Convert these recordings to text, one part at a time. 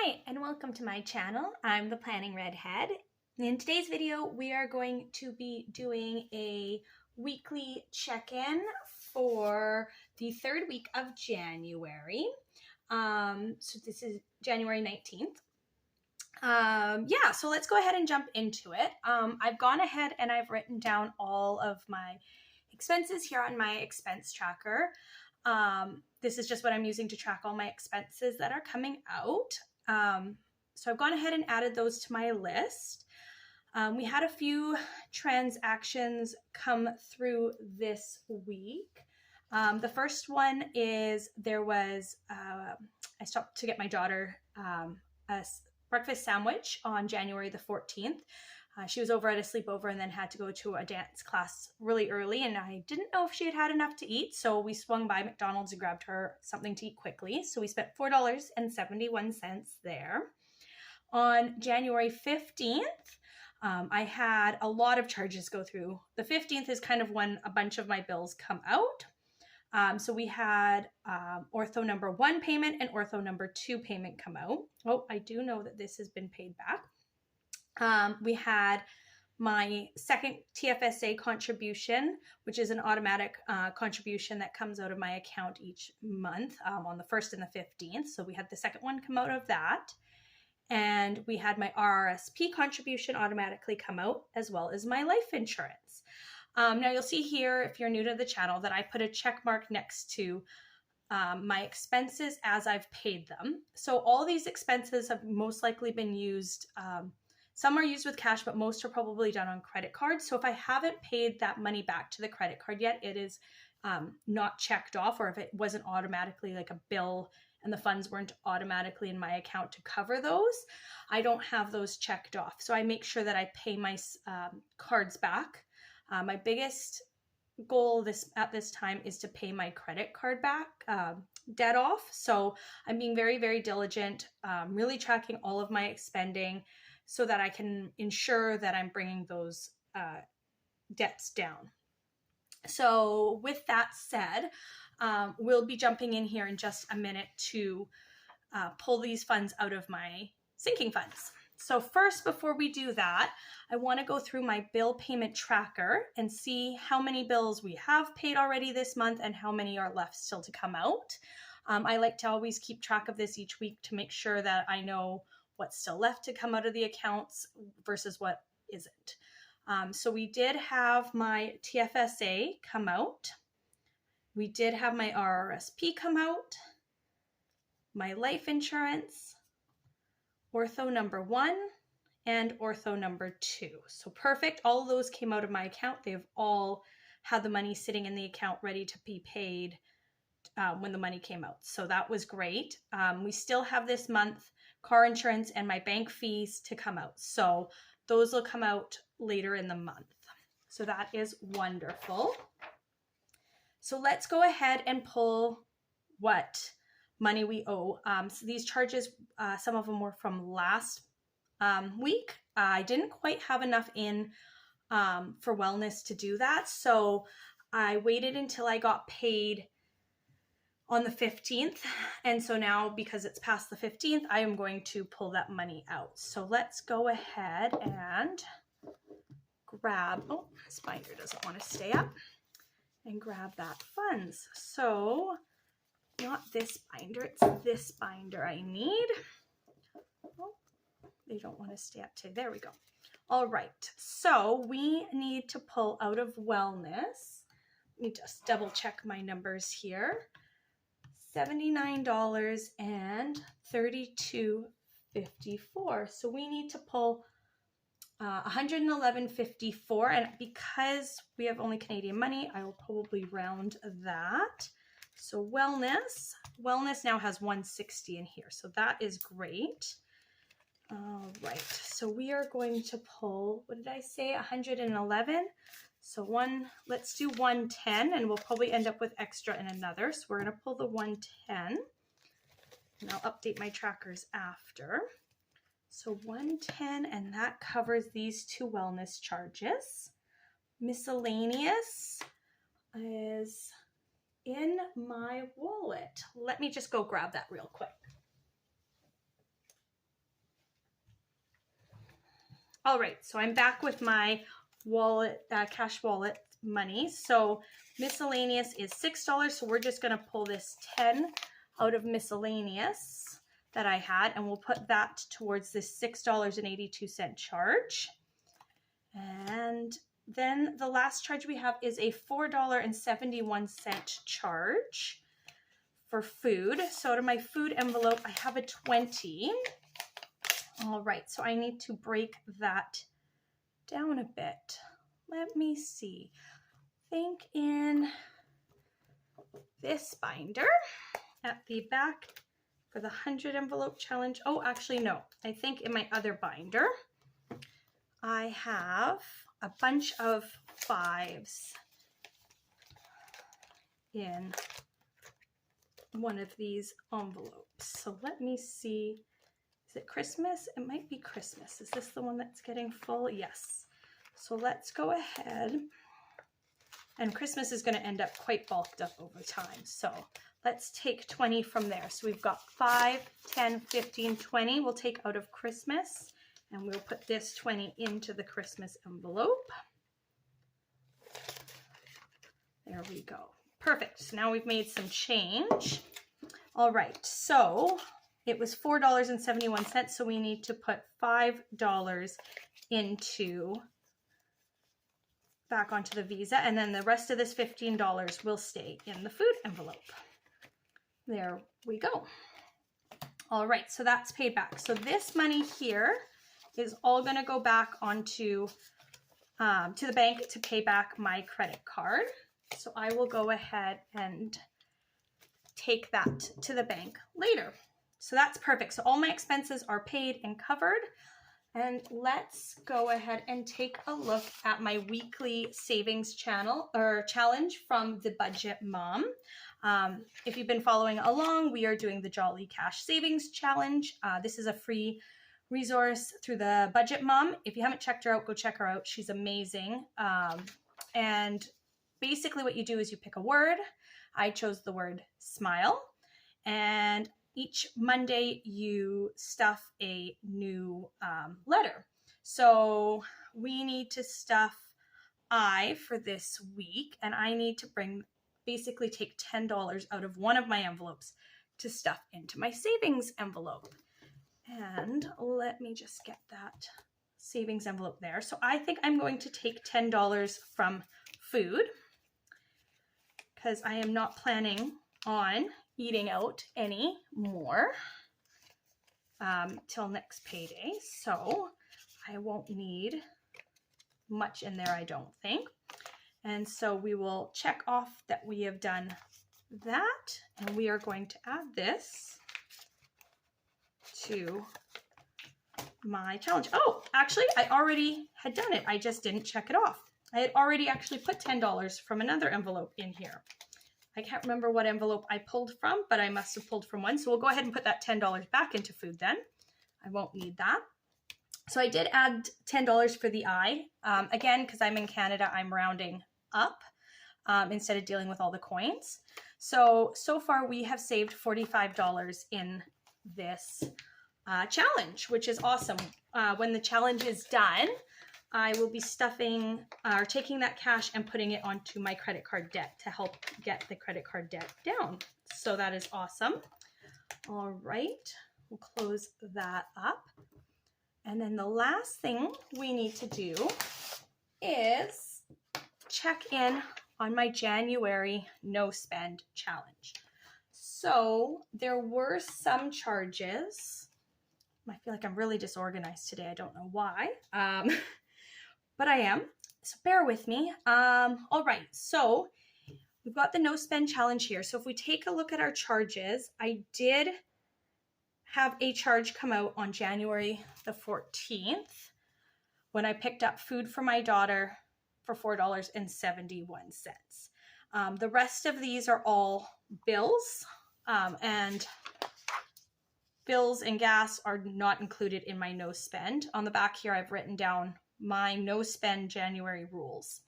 Hi, and welcome to my channel. I'm the Planning Redhead. In today's video, we are going to be doing a weekly check-in for the third week of January. So this is January 19th. So let's go ahead and jump into it. I've gone ahead and I've written down all of my expenses here on my expense tracker. This is just what I'm using to track all my expenses that are coming out. So I've gone ahead and added those to my list. We had a few transactions come through this week. The first one is I stopped to get my daughter a breakfast sandwich on January the 14th. She was over at a sleepover and then had to go to a dance class really early, and I didn't know if she had had enough to eat, so we swung by McDonald's and grabbed her something to eat quickly. So we spent $4.71 there. On January 15th, I had a lot of charges go through. The 15th is kind of when a bunch of my bills come out. So we had ortho number 1 payment and ortho number 2 payment come out. Oh, I do know that this has been paid back. We had my second TFSA contribution, which is an automatic contribution that comes out of my account each month on the 1st and the 15th. So we had the second one come out of that. And we had my RRSP contribution automatically come out, as well as my life insurance. Now you'll see here, if you're new to the channel, that I put a check mark next to my expenses as I've paid them. So all these expenses have most likely been used. Some are used with cash, but most are probably done on credit cards. So if I haven't paid that money back to the credit card yet, it is not checked off, or if it wasn't automatically like a bill and the funds weren't automatically in my account to cover those, I don't have those checked off. So I make sure that I pay my cards back. My biggest goal at this time is to pay my credit card back debt off. So I'm being very, very diligent, really tracking all of my spending, so that I can ensure that I'm bringing those debts down. So with that said, we'll be jumping in here in just a minute to pull these funds out of my sinking funds. So first, before we do that, I want to go through my bill payment tracker and see how many bills we have paid already this month and how many are left still to come out. I like to always keep track of this each week to make sure that I know what's still left to come out of the accounts versus what isn't. So we did have my TFSA come out. We did have my RRSP come out, my life insurance, ortho number 1, and ortho number 2. So perfect. All of those came out of my account. They've all had the money sitting in the account ready to be paid when the money came out. So that was great. We still have this month car insurance and my bank fees to come out. So those will come out later in the month. So that is wonderful. So let's go ahead and pull what money we owe. So these charges, some of them were from last week. I didn't quite have enough in for wellness to do that. So I waited until I got paid on the 15th. And so now, because it's past the 15th, I am going to pull that money out. So let's go ahead and grab, oh, this binder doesn't want to stay up, and grab that funds. So not this binder, it's this binder I need. Oh, they don't want to stay up today. There we go. All right, so we need to pull out of wellness. Let me just double check my numbers here. $79.32.54. So we need to pull $111.54, and because we have only Canadian money, I will probably round that. So wellness now has 160 in here, so that is great. All right, so we are going to pull, what did I say, 111? So let's do 110, and we'll probably end up with extra in another. So we're going to pull the 110, and I'll update my trackers after. So 110, and that covers these 2 wellness charges. Miscellaneous is in my wallet. Let me just go grab that real quick. All right, so I'm back with my wallet, cash wallet money. So miscellaneous is $6. So we're just gonna pull this 10 out of miscellaneous that I had, and we'll put that towards this $6.82 charge. And then the last charge we have is a $4.71 charge for food. So to my food envelope, I have a 20. All right, so I need to break that down a bit. Let me see. Think in this binder at the back for the 100 envelope challenge. Oh, actually, no. I think in my other binder, I have a bunch of 5s in one of these envelopes. So let me see. Is it Christmas? It might be Christmas. Is this the one that's getting full? Yes. So let's go ahead. And Christmas is going to end up quite bulked up over time. So let's take 20 from there. So we've got 5, 10, 15, 20 we'll take out of Christmas. And we'll put this 20 into the Christmas envelope. There we go. Perfect. So now we've made some change. All right. So it was $4.71. So we need to put $5 into back onto the Visa, and then the rest of this $15 will stay in the food envelope. There we go. All right, so that's paid back. So this money here is all going to go back onto to the bank to pay back my credit card. So I will go ahead and take that to the bank later. So that's perfect. So all my expenses are paid and covered. And let's go ahead and take a look at my weekly savings challenge from the Budget Mom. If you've been following along, we are doing the Jolly Cash Savings Challenge. This is a free resource through the Budget Mom. If you haven't checked her out, go check her out. She's amazing. And basically what you do is you pick a word. I chose the word smile. And each Monday you stuff a new letter. So we need to stuff I for this week, and I need to basically take $10 out of one of my envelopes to stuff into my savings envelope. And let me just get that savings envelope there. So I think I'm going to take $10 from food because I am not planning on eating out any more till next payday. So I won't need much in there, I don't think. And so we will check off that we have done that. And we are going to add this to my challenge. Oh, actually, I already had done it. I just didn't check it off. I had already actually put $10 from another envelope in here. I can't remember what envelope I pulled from, but I must have pulled from one. So we'll go ahead and put that $10 back into food then. I won't need that. So I did add $10 for the I. Again, because I'm in Canada, I'm rounding up instead of dealing with all the coins. So far we have saved $45 in this challenge, which is awesome. When the challenge is done, I will be stuffing or taking that cash and putting it onto my credit card debt to help get the credit card debt down. So that is awesome. All right, we'll close that up. And then the last thing we need to do is check in on my January no spend challenge. So there were some charges. I feel like I'm really disorganized today. I don't know why. But I am, so bear with me. All right, so we've got the no spend challenge here. So if we take a look at our charges, I did have a charge come out on January the 14th when I picked up food for my daughter for $4.71. The rest of these are all bills, and bills and gas are not included in my no spend. On the back here, I've written down my no spend January rules.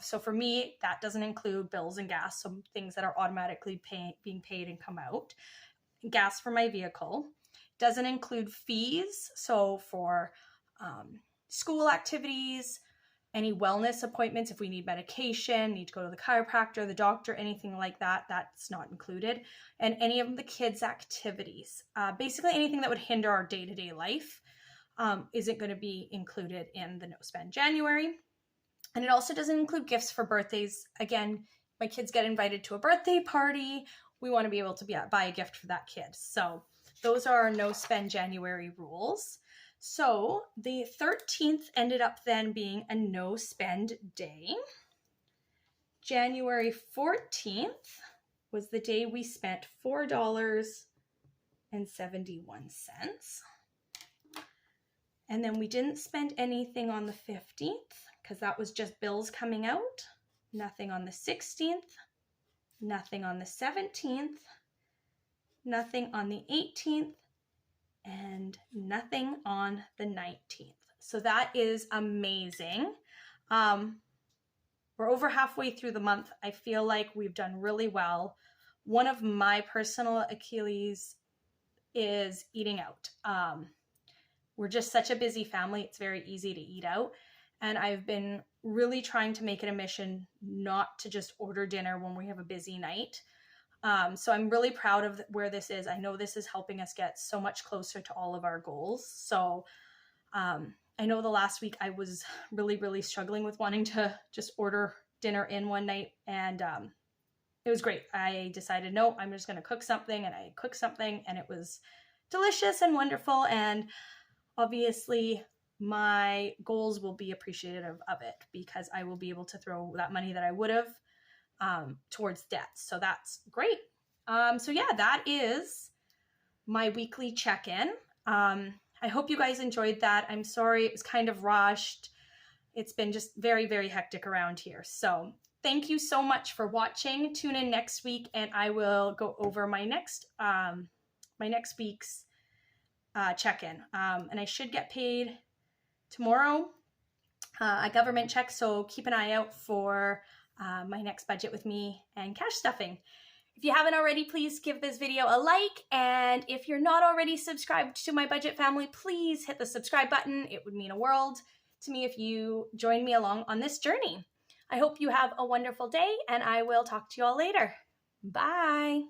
So for me, that doesn't include bills and gas, some things that are automatically being paid and come out. Gas for my vehicle. Doesn't include fees. So for school activities, any wellness appointments, if we need medication, need to go to the chiropractor, the doctor, anything like that, that's not included. And any of the kids' activities, basically anything that would hinder our day-to-day life isn't going to be included in the no spend January. And it also doesn't include gifts for birthdays. Again, my kids get invited to a birthday party. We want to be able to buy a gift for that kid. So those are our no spend January rules. So the 13th ended up then being a no spend day. January 14th was the day we spent $4.71. And then we didn't spend anything on the 15th because that was just bills coming out. Nothing on the 16th, nothing on the 17th, nothing on the 18th, and nothing on the 19th. So that is amazing. We're over halfway through the month. I feel like we've done really well. One of my personal Achilles is eating out. We're just such a busy family. It's very easy to eat out. And I've been really trying to make it a mission not to just order dinner when we have a busy night. So I'm really proud of where this is. I know this is helping us get so much closer to all of our goals. So I know the last week I was really, really struggling with wanting to just order dinner in one night. And it was great. I decided, no, I'm just going to cook something. And I cooked something and it was delicious and wonderful. And obviously my goals will be appreciative of it because I will be able to throw that money that I would have towards debt. So that's great. So yeah, that is my weekly check-in. I hope you guys enjoyed that. I'm sorry it was kind of rushed. It's been just very, very hectic around here. So thank you so much for watching. Tune in next week and I will go over my next week's check-in. And I should get paid tomorrow, a government check. So keep an eye out for my next budget with me and cash stuffing. If you haven't already, please give this video a like. And if you're not already subscribed to my budget family, please hit the subscribe button. It would mean a world to me if you join me along on this journey. I hope you have a wonderful day and I will talk to you all later. Bye.